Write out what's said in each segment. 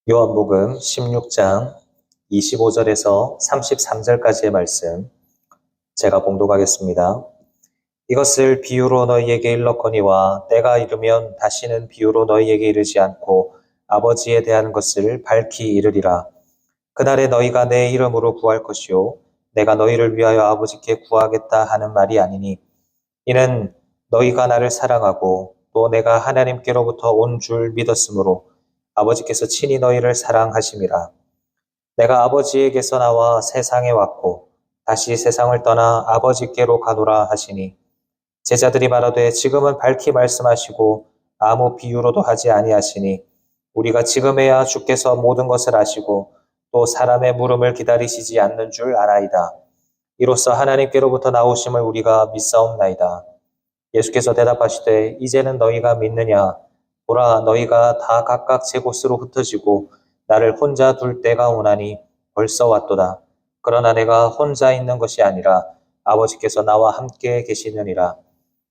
요한복음 16장 25절에서 33절까지의 말씀 제가 봉독하겠습니다. 이것을 비유로 너희에게 일렀거니와 때가 이르면 다시는 비유로 너희에게 이르지 않고 아버지에 대한 것을 밝히 이르리라. 그날에 너희가 내 이름으로 구할 것이요 내가 너희를 위하여 아버지께 구하겠다 하는 말이 아니니 이는 너희가 나를 사랑하고 또 내가 하나님께로부터 온 줄 믿었으므로 아버지께서 친히 너희를 사랑하심이라. 내가 아버지에게서 나와 세상에 왔고 다시 세상을 떠나 아버지께로 가노라 하시니 제자들이 말하되 지금은 밝히 말씀하시고 아무 비유로도 하지 아니하시니 우리가 지금에야 주께서 모든 것을 아시고 또 사람의 물음을 기다리시지 않는 줄 아나이다. 이로써 하나님께로부터 나오심을 우리가 믿사옵나이다. 예수께서 대답하시되 이제는 너희가 믿느냐? 보라, 너희가 다 각각 제 곳으로 흩어지고 나를 혼자 둘 때가 오나니 벌써 왔도다. 그러나 내가 혼자 있는 것이 아니라 아버지께서 나와 함께 계시느니라.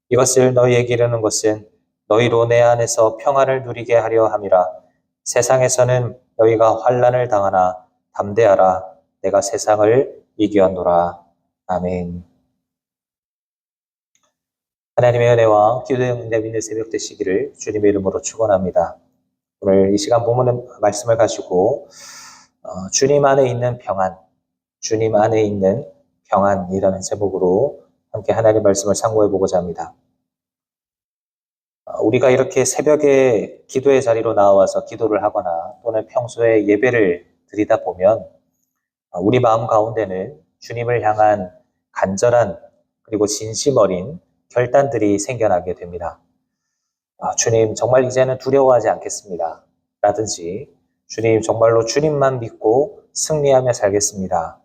이것을 너희에게 이르는 것은 너희로 내 안에서 평안을 누리게 하려 함이라. 세상에서는 너희가 환난을 당하나 담대하라. 내가 세상을 이기었노라. 아멘. 하나님의 은혜와 기도의 응답 있는 새벽 되시기를 주님의 이름으로 축원합니다. 오늘 이 시간 본문 말씀을 가지고 주님 안에 있는 평안, 주님 안에 있는 평안이라는 제목으로 함께 하나님의 말씀을 상고해 보고자 합니다. 우리가 이렇게 새벽에 기도의 자리로 나와서 기도를 하거나 또는 평소에 예배를 드리다 보면 우리 마음 가운데는 주님을 향한 간절한 그리고 진심 어린 결단들이 생겨나게 됩니다. 주님, 정말 이제는 두려워하지 않겠습니다. 라든지, 주님, 정말로 주님만 믿고 승리하며 살겠습니다.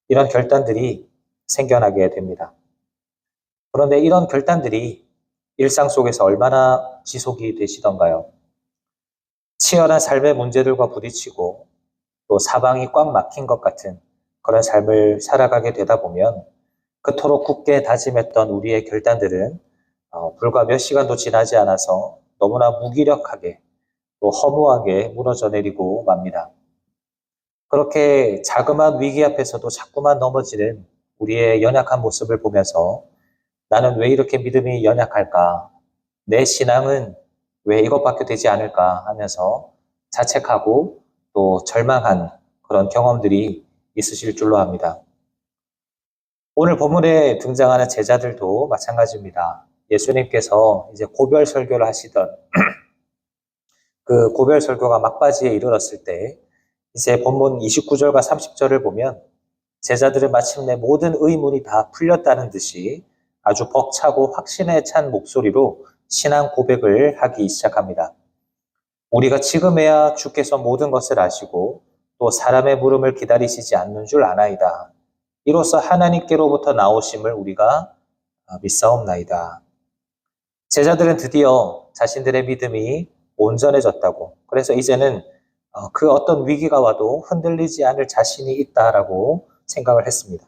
이런 결단들이 생겨나게 됩니다. 그런데 이런 결단들이 일상 속에서 얼마나 지속이 되시던가요? 치열한 삶의 문제들과 부딪히고 또 사방이 꽉 막힌 것 같은 그런 삶을 살아가게 되다 보면 그토록 굳게 다짐했던 우리의 결단들은 불과 몇 시간도 지나지 않아서 너무나 무기력하게 또 허무하게 무너져 내리고 맙니다. 그렇게 자그마한 위기 앞에서도 자꾸만 넘어지는 우리의 연약한 모습을 보면서 나는 왜 이렇게 믿음이 연약할까? 내 신앙은 왜 이것밖에 되지 않을까 하면서 자책하고 또 절망한 그런 경험들이 있으실 줄로 압니다. 오늘 본문에 등장하는 제자들도 마찬가지입니다. 예수님께서 이제 고별 설교를 하시던 그 고별 설교가 막바지에 이르렀을 때 이제 본문 29절과 30절을 보면 제자들은 마침내 모든 의문이 다 풀렸다는 듯이 아주 벅차고 확신에 찬 목소리로 신앙 고백을 하기 시작합니다. 우리가 지금에야 주께서 모든 것을 아시고 또 사람의 물음을 기다리시지 않는 줄 아나이다. 이로써 하나님께로부터 나오심을 우리가 믿사옵나이다. 제자들은 드디어 자신들의 믿음이 온전해졌다고, 그래서 이제는 그 어떤 위기가 와도 흔들리지 않을 자신이 있다라고 생각을 했습니다.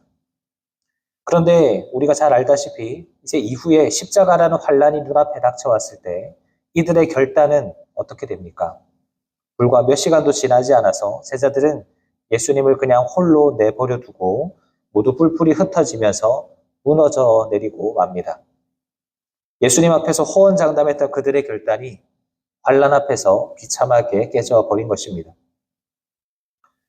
그런데 우리가 잘 알다시피 이제 이후에 십자가라는 환란이 눈앞에 닥쳐왔을 때 이들의 결단은 어떻게 됩니까? 불과 몇 시간도 지나지 않아서 제자들은 예수님을 그냥 홀로 내버려 두고 모두 뿔뿔이 흩어지면서 무너져 내리고 맙니다. 예수님 앞에서 호언장담했던 그들의 결단이 환란 앞에서 비참하게 깨져버린 것입니다.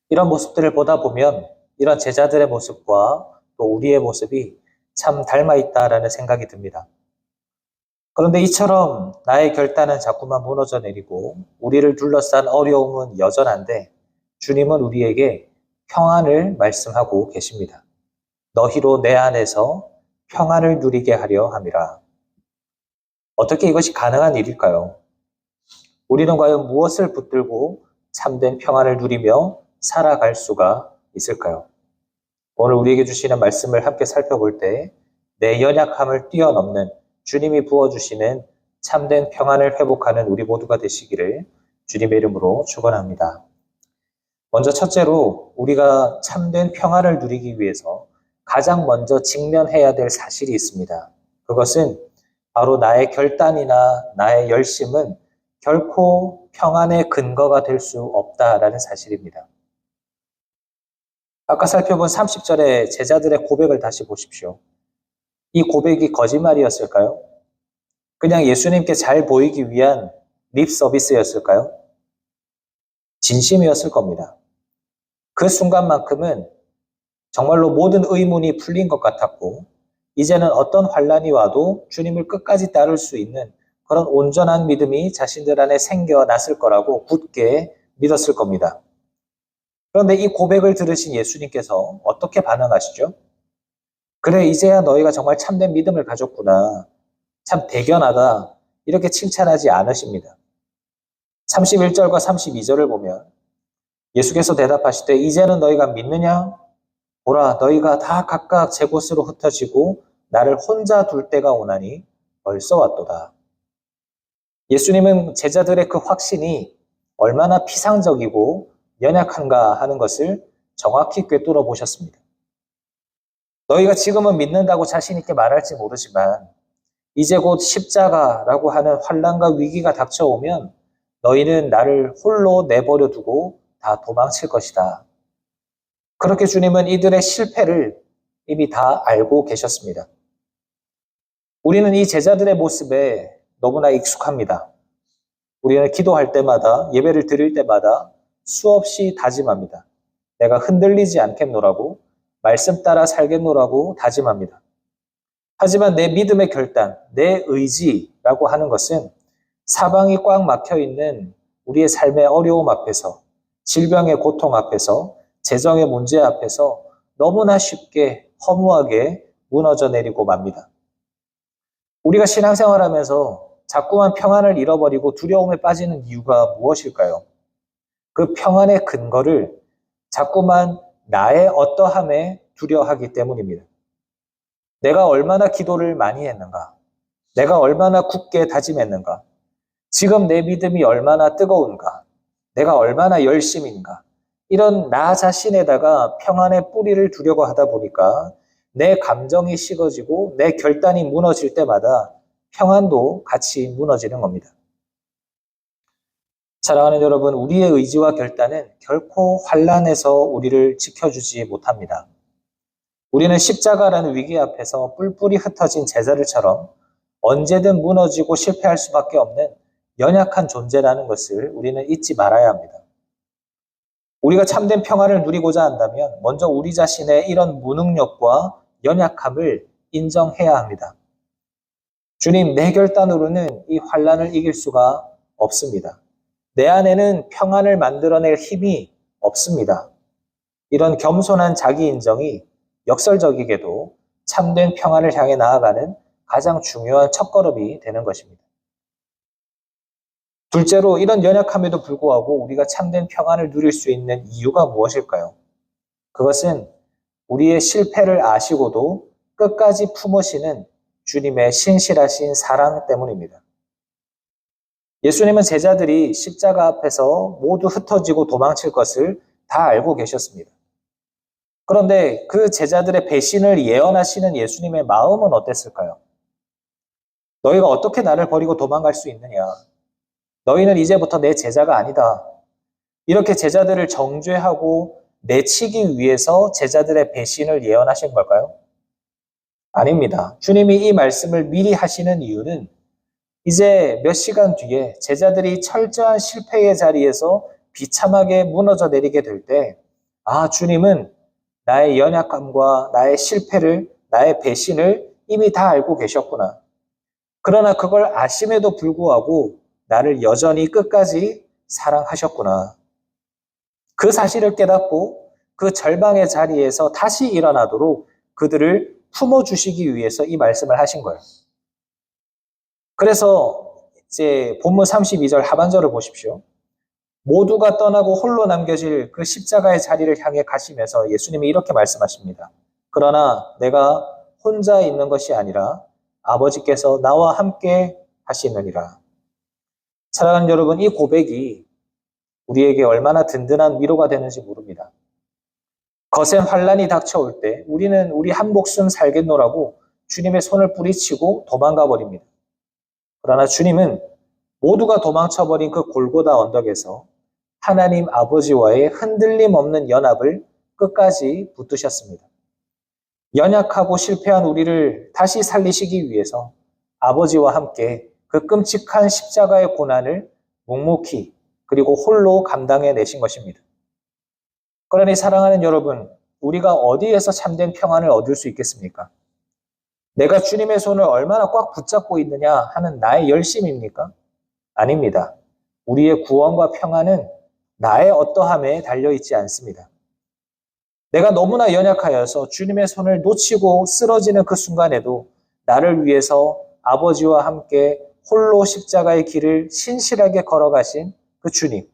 이런 모습들을 보다 보면 이런 제자들의 모습과 또 우리의 모습이 참 닮아있다라는 생각이 듭니다. 그런데 이처럼 나의 결단은 자꾸만 무너져 내리고 우리를 둘러싼 어려움은 여전한데 주님은 우리에게 평안을 말씀하고 계십니다. 너희로 내 안에서 평안을 누리게 하려 함이라. 어떻게 이것이 가능한 일일까요? 우리는 과연 무엇을 붙들고 참된 평안을 누리며 살아갈 수가 있을까요? 오늘 우리에게 주시는 말씀을 함께 살펴볼 때 내 연약함을 뛰어넘는 주님이 부어주시는 참된 평안을 회복하는 우리 모두가 되시기를 주님의 이름으로 축원합니다. 먼저 첫째로 우리가 참된 평안을 누리기 위해서 가장 먼저 직면해야 될 사실이 있습니다. 그것은 바로 나의 결단이나 나의 열심은 결코 평안의 근거가 될 수 없다라는 사실입니다. 아까 살펴본 30절의 제자들의 고백을 다시 보십시오. 이 고백이 거짓말이었을까요? 그냥 예수님께 잘 보이기 위한 립 서비스였을까요? 진심이었을 겁니다. 그 순간만큼은 정말로 모든 의문이 풀린 것 같았고, 이제는 어떤 환란이 와도 주님을 끝까지 따를 수 있는 그런 온전한 믿음이 자신들 안에 생겨났을 거라고 굳게 믿었을 겁니다. 그런데 이 고백을 들으신 예수님께서 어떻게 반응하시죠? 그래, 이제야 너희가 정말 참된 믿음을 가졌구나. 참 대견하다. 이렇게 칭찬하지 않으십니다. 31절과 32절을 보면 예수께서 대답하시되 이제는 너희가 믿느냐? 보라, 너희가 다 각각 제 곳으로 흩어지고 나를 혼자 둘 때가 오나니 벌써 왔도다. 예수님은 제자들의 그 확신이 얼마나 피상적이고 연약한가 하는 것을 정확히 꿰뚫어 보셨습니다. 너희가 지금은 믿는다고 자신 있게 말할지 모르지만 이제 곧 십자가라고 하는 환난과 위기가 닥쳐오면 너희는 나를 홀로 내버려 두고 다 도망칠 것이다. 그렇게 주님은 이들의 실패를 이미 다 알고 계셨습니다. 우리는 이 제자들의 모습에 너무나 익숙합니다. 우리는 기도할 때마다, 예배를 드릴 때마다 수없이 다짐합니다. 내가 흔들리지 않겠노라고, 말씀 따라 살겠노라고 다짐합니다. 하지만 내 믿음의 결단, 내 의지라고 하는 것은 사방이 꽉 막혀 있는 우리의 삶의 어려움 앞에서, 질병의 고통 앞에서, 재정의 문제 앞에서 너무나 쉽게 허무하게 무너져 내리고 맙니다. 우리가 신앙생활하면서 자꾸만 평안을 잃어버리고 두려움에 빠지는 이유가 무엇일까요? 그 평안의 근거를 자꾸만 나의 어떠함에 두려워하기 때문입니다. 내가 얼마나 기도를 많이 했는가? 내가 얼마나 굳게 다짐했는가? 지금 내 믿음이 얼마나 뜨거운가? 내가 얼마나 열심인가? 이런 나 자신에다가 평안의 뿌리를 두려고 하다 보니까 내 감정이 식어지고 내 결단이 무너질 때마다 평안도 같이 무너지는 겁니다. 사랑하는 여러분, 우리의 의지와 결단은 결코 환난에서 우리를 지켜주지 못합니다. 우리는 십자가라는 위기 앞에서 뿔뿔이 흩어진 제자들처럼 언제든 무너지고 실패할 수밖에 없는 연약한 존재라는 것을 우리는 잊지 말아야 합니다. 우리가 참된 평안을 누리고자 한다면 먼저 우리 자신의 이런 무능력과 연약함을 인정해야 합니다. 주님, 내 결단으로는 이 환난을 이길 수가 없습니다. 내 안에는 평안을 만들어낼 힘이 없습니다. 이런 겸손한 자기 인정이 역설적이게도 참된 평안을 향해 나아가는 가장 중요한 첫걸음이 되는 것입니다. 둘째로 이런 연약함에도 불구하고 우리가 참된 평안을 누릴 수 있는 이유가 무엇일까요? 그것은 우리의 실패를 아시고도 끝까지 품으시는 주님의 신실하신 사랑 때문입니다. 예수님은 제자들이 십자가 앞에서 모두 흩어지고 도망칠 것을 다 알고 계셨습니다. 그런데 그 제자들의 배신을 예언하시는 예수님의 마음은 어땠을까요? 너희가 어떻게 나를 버리고 도망갈 수 있느냐? 너희는 이제부터 내 제자가 아니다. 이렇게 제자들을 정죄하고 내치기 위해서 제자들의 배신을 예언하신 걸까요? 아닙니다. 주님이 이 말씀을 미리 하시는 이유는 이제 몇 시간 뒤에 제자들이 철저한 실패의 자리에서 비참하게 무너져 내리게 될 때, 주님은 나의 연약함과 나의 실패를, 나의 배신을 이미 다 알고 계셨구나. 그러나 그걸 아심에도 불구하고 나를 여전히 끝까지 사랑하셨구나. 그 사실을 깨닫고 그 절망의 자리에서 다시 일어나도록 그들을 품어주시기 위해서 이 말씀을 하신 거예요. 그래서 이제 본문 32절 하반절을 보십시오. 모두가 떠나고 홀로 남겨질 그 십자가의 자리를 향해 가시면서 예수님이 이렇게 말씀하십니다. 그러나 내가 혼자 있는 것이 아니라 아버지께서 나와 함께 하시느니라. 사랑하는 여러분, 이 고백이 우리에게 얼마나 든든한 위로가 되는지 모릅니다. 거센 환란이 닥쳐올 때 우리는 우리 한 목숨 살겠노라고 주님의 손을 뿌리치고 도망가 버립니다. 그러나 주님은 모두가 도망쳐버린 그 골고다 언덕에서 하나님 아버지와의 흔들림 없는 연합을 끝까지 붙드셨습니다. 연약하고 실패한 우리를 다시 살리시기 위해서 아버지와 함께 그 끔찍한 십자가의 고난을 묵묵히 그리고 홀로 감당해 내신 것입니다. 그러니 사랑하는 여러분, 우리가 어디에서 참된 평안을 얻을 수 있겠습니까? 내가 주님의 손을 얼마나 꽉 붙잡고 있느냐 하는 나의 열심입니까? 아닙니다. 우리의 구원과 평안은 나의 어떠함에 달려있지 않습니다. 내가 너무나 연약하여서 주님의 손을 놓치고 쓰러지는 그 순간에도 나를 위해서 아버지와 함께 홀로 십자가의 길을 신실하게 걸어가신 그 주님,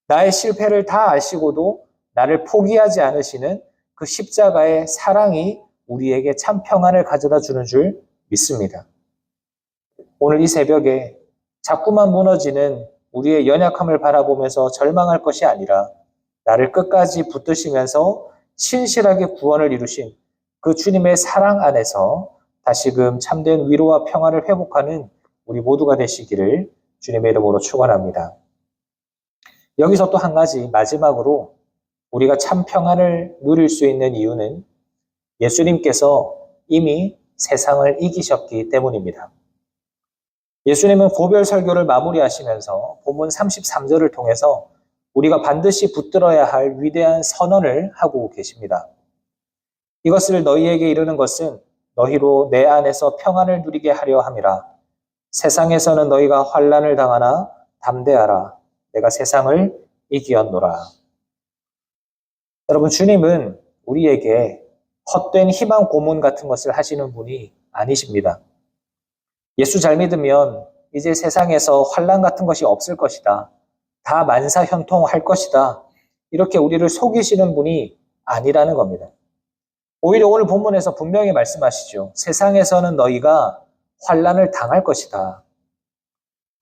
나의 실패를 다 아시고도 나를 포기하지 않으시는 그 십자가의 사랑이 우리에게 참 평안을 가져다 주는 줄 믿습니다. 오늘 이 새벽에 자꾸만 무너지는 우리의 연약함을 바라보면서 절망할 것이 아니라 나를 끝까지 붙드시면서 신실하게 구원을 이루신 그 주님의 사랑 안에서 다시금 참된 위로와 평안을 회복하는 우리 모두가 되시기를 주님의 이름으로 축원합니다. 여기서 또 한 가지 마지막으로 우리가 참 평안을 누릴 수 있는 이유는 예수님께서 이미 세상을 이기셨기 때문입니다. 예수님은 고별 설교를 마무리하시면서 본문 33절을 통해서 우리가 반드시 붙들어야 할 위대한 선언을 하고 계십니다. 이것을 너희에게 이르는 것은 너희로 내 안에서 평안을 누리게 하려 함이라. 세상에서는 너희가 환난을 당하나 담대하라. 내가 세상을 이기었노라. 여러분, 주님은 우리에게 헛된 희망 고문 같은 것을 하시는 분이 아니십니다. 예수 잘 믿으면 이제 세상에서 환난 같은 것이 없을 것이다. 다 만사현통할 것이다. 이렇게 우리를 속이시는 분이 아니라는 겁니다. 오히려 오늘 본문에서 분명히 말씀하시죠. 세상에서는 너희가 환난을 당할 것이다.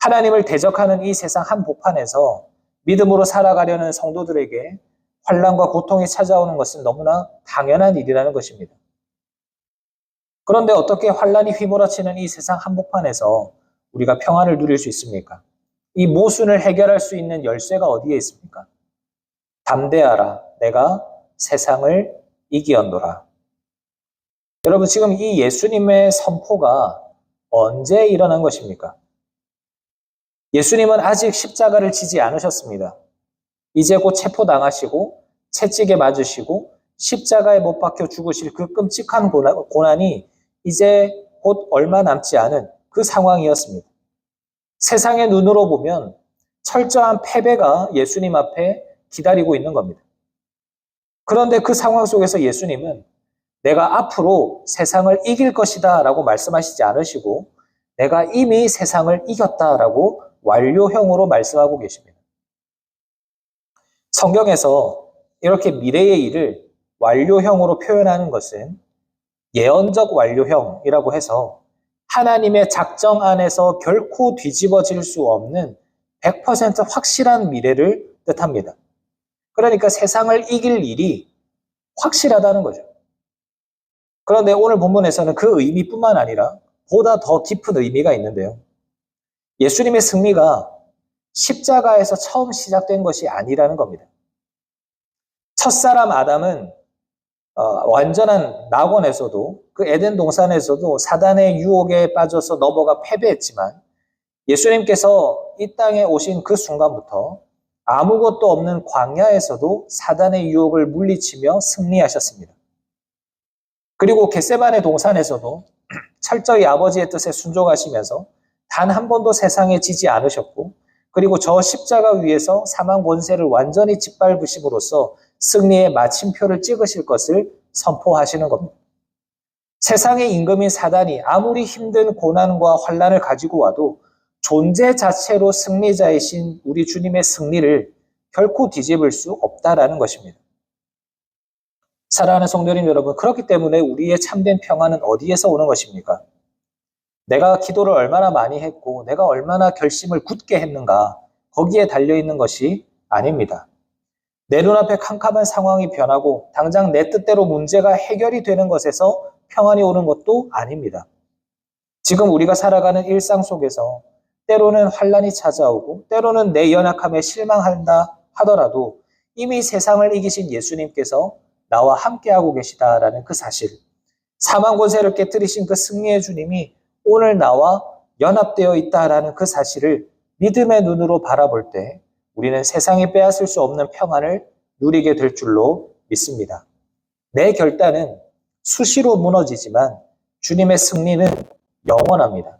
하나님을 대적하는 이 세상 한복판에서 믿음으로 살아가려는 성도들에게 환난과 고통이 찾아오는 것은 너무나 당연한 일이라는 것입니다. 그런데 어떻게 환난이 휘몰아치는 이 세상 한복판에서 우리가 평안을 누릴 수 있습니까? 이 모순을 해결할 수 있는 열쇠가 어디에 있습니까? 담대하라. 내가 세상을 이기었노라. 여러분, 지금 이 예수님의 선포가 언제 일어난 것입니까? 예수님은 아직 십자가를 지지 않으셨습니다. 이제 곧 체포당하시고 채찍에 맞으시고 십자가에 못 박혀 죽으실 그 끔찍한 고난이 이제 곧 얼마 남지 않은 그 상황이었습니다. 세상의 눈으로 보면 철저한 패배가 예수님 앞에 기다리고 있는 겁니다. 그런데 그 상황 속에서 예수님은 내가 앞으로 세상을 이길 것이다 라고 말씀하시지 않으시고 내가 이미 세상을 이겼다라고 완료형으로 말씀하고 계십니다. 성경에서 이렇게 미래의 일을 완료형으로 표현하는 것은 예언적 완료형이라고 해서 하나님의 작정 안에서 결코 뒤집어질 수 없는 100% 확실한 미래를 뜻합니다. 그러니까 세상을 이길 일이 확실하다는 거죠. 그런데 오늘 본문에서는 그 의미뿐만 아니라 보다 더 깊은 의미가 있는데요. 예수님의 승리가 십자가에서 처음 시작된 것이 아니라는 겁니다. 첫사람 아담은 완전한 낙원에서도 그 에덴 동산에서도 사단의 유혹에 빠져서 넘어가 패배했지만 예수님께서 이 땅에 오신 그 순간부터 아무것도 없는 광야에서도 사단의 유혹을 물리치며 승리하셨습니다. 그리고 겟세마네 동산에서도 철저히 아버지의 뜻에 순종하시면서 단 한 번도 세상에 지지 않으셨고 그리고 저 십자가 위에서 사망 권세를 완전히 짓밟으심으로써 승리의 마침표를 찍으실 것을 선포하시는 겁니다. 세상의 임금인 사단이 아무리 힘든 고난과 환난을 가지고 와도 존재 자체로 승리자이신 우리 주님의 승리를 결코 뒤집을 수 없다라는 것입니다. 사랑하는 성도님 여러분, 그렇기 때문에 우리의 참된 평안은 어디에서 오는 것입니까? 내가 기도를 얼마나 많이 했고 내가 얼마나 결심을 굳게 했는가 거기에 달려있는 것이 아닙니다. 내 눈앞에 캄캄한 상황이 변하고 당장 내 뜻대로 문제가 해결이 되는 것에서 평안이 오는 것도 아닙니다. 지금 우리가 살아가는 일상 속에서 때로는 환란이 찾아오고 때로는 내 연약함에 실망한다 하더라도 이미 세상을 이기신 예수님께서 나와 함께하고 계시다라는 그 사실, 사망 권세를 깨뜨리신 그 승리의 주님이 오늘 나와 연합되어 있다라는 그 사실을 믿음의 눈으로 바라볼 때 우리는 세상이 빼앗을 수 없는 평안을 누리게 될 줄로 믿습니다. 내 결단은 수시로 무너지지만 주님의 승리는 영원합니다.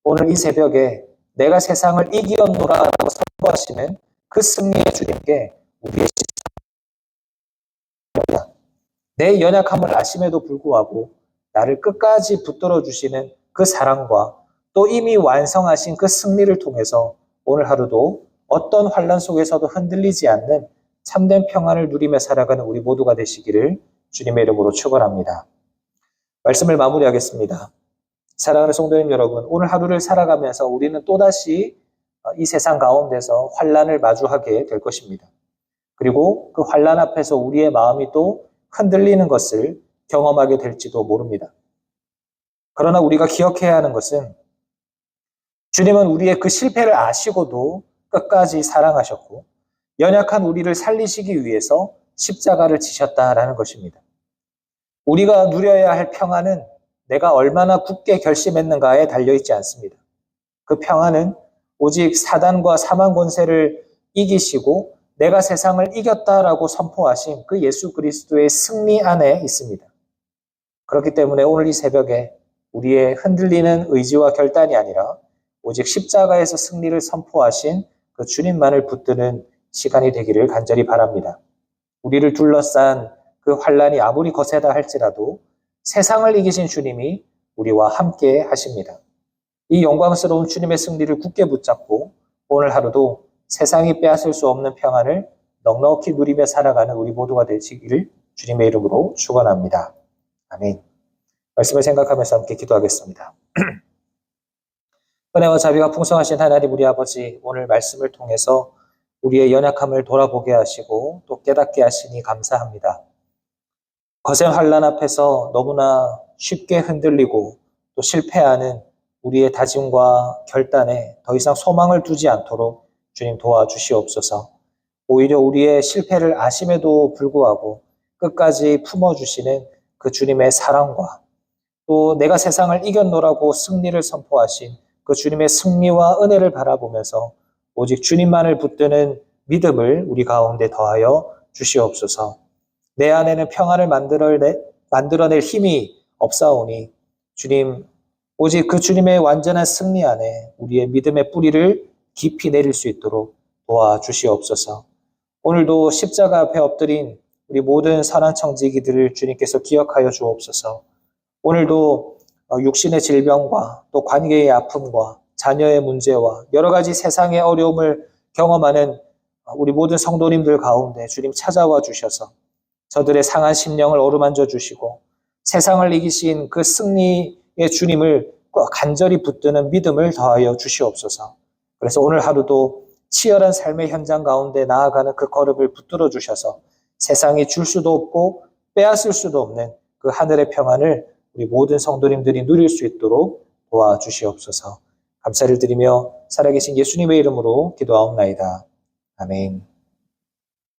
오늘 이 새벽에 내가 세상을 이기었노라고 선포하시는 그 승리의 주님께 우리의 내 연약함을 아심에도 불구하고 나를 끝까지 붙들어 주시는 그 사랑과 또 이미 완성하신 그 승리를 통해서 오늘 하루도 어떤 환란 속에서도 흔들리지 않는 참된 평안을 누리며 살아가는 우리 모두가 되시기를 주님의 이름으로 축원합니다. 말씀을 마무리하겠습니다. 사랑하는 성도님 여러분, 오늘 하루를 살아가면서 우리는 또다시 이 세상 가운데서 환란을 마주하게 될 것입니다. 그리고 그 환란 앞에서 우리의 마음이 또 흔들리는 것을 경험하게 될지도 모릅니다. 그러나 우리가 기억해야 하는 것은 주님은 우리의 그 실패를 아시고도 끝까지 사랑하셨고 연약한 우리를 살리시기 위해서 십자가를 지셨다라는 것입니다. 우리가 누려야 할 평안은 내가 얼마나 굳게 결심했는가에 달려있지 않습니다. 그 평안은 오직 사단과 사망 권세를 이기시고 내가 세상을 이겼다라고 선포하신 그 예수 그리스도의 승리 안에 있습니다. 그렇기 때문에 오늘 이 새벽에 우리의 흔들리는 의지와 결단이 아니라 오직 십자가에서 승리를 선포하신 그 주님만을 붙드는 시간이 되기를 간절히 바랍니다. 우리를 둘러싼 그 환란이 아무리 거세다 할지라도 세상을 이기신 주님이 우리와 함께 하십니다. 이 영광스러운 주님의 승리를 굳게 붙잡고 오늘 하루도 세상이 빼앗을 수 없는 평안을 넉넉히 누리며 살아가는 우리 모두가 되시기를 주님의 이름으로 축원합니다. 아멘. 말씀을 생각하면서 함께 기도하겠습니다. 은혜와 자비가 풍성하신 하나님 우리 아버지, 오늘 말씀을 통해서 우리의 연약함을 돌아보게 하시고 또 깨닫게 하시니 감사합니다. 거센 환란 앞에서 너무나 쉽게 흔들리고 또 실패하는 우리의 다짐과 결단에 더 이상 소망을 두지 않도록 주님 도와주시옵소서. 오히려 우리의 실패를 아심에도 불구하고 끝까지 품어주시는 그 주님의 사랑과 또 내가 세상을 이겼노라고 승리를 선포하신 그 주님의 승리와 은혜를 바라보면서 오직 주님만을 붙드는 믿음을 우리 가운데 더하여 주시옵소서. 내 안에는 평안을 만들어낼 힘이 없사오니 주님, 오직 그 주님의 완전한 승리 안에 우리의 믿음의 뿌리를 깊이 내릴 수 있도록 도와주시옵소서. 오늘도 십자가 앞에 엎드린 우리 모든 선한 청지기들을 주님께서 기억하여 주옵소서. 오늘도 육신의 질병과 또 관계의 아픔과 자녀의 문제와 여러 가지 세상의 어려움을 경험하는 우리 모든 성도님들 가운데 주님 찾아와 주셔서 저들의 상한 심령을 어루만져 주시고 세상을 이기신 그 승리의 주님을 간절히 붙드는 믿음을 더하여 주시옵소서. 그래서 오늘 하루도 치열한 삶의 현장 가운데 나아가는 그 걸음을 붙들어 주셔서 세상이 줄 수도 없고 빼앗을 수도 없는 그 하늘의 평안을 우리 모든 성도님들이 누릴 수 있도록 도와주시옵소서. 감사를 드리며 살아계신 예수님의 이름으로 기도하옵나이다. 아멘.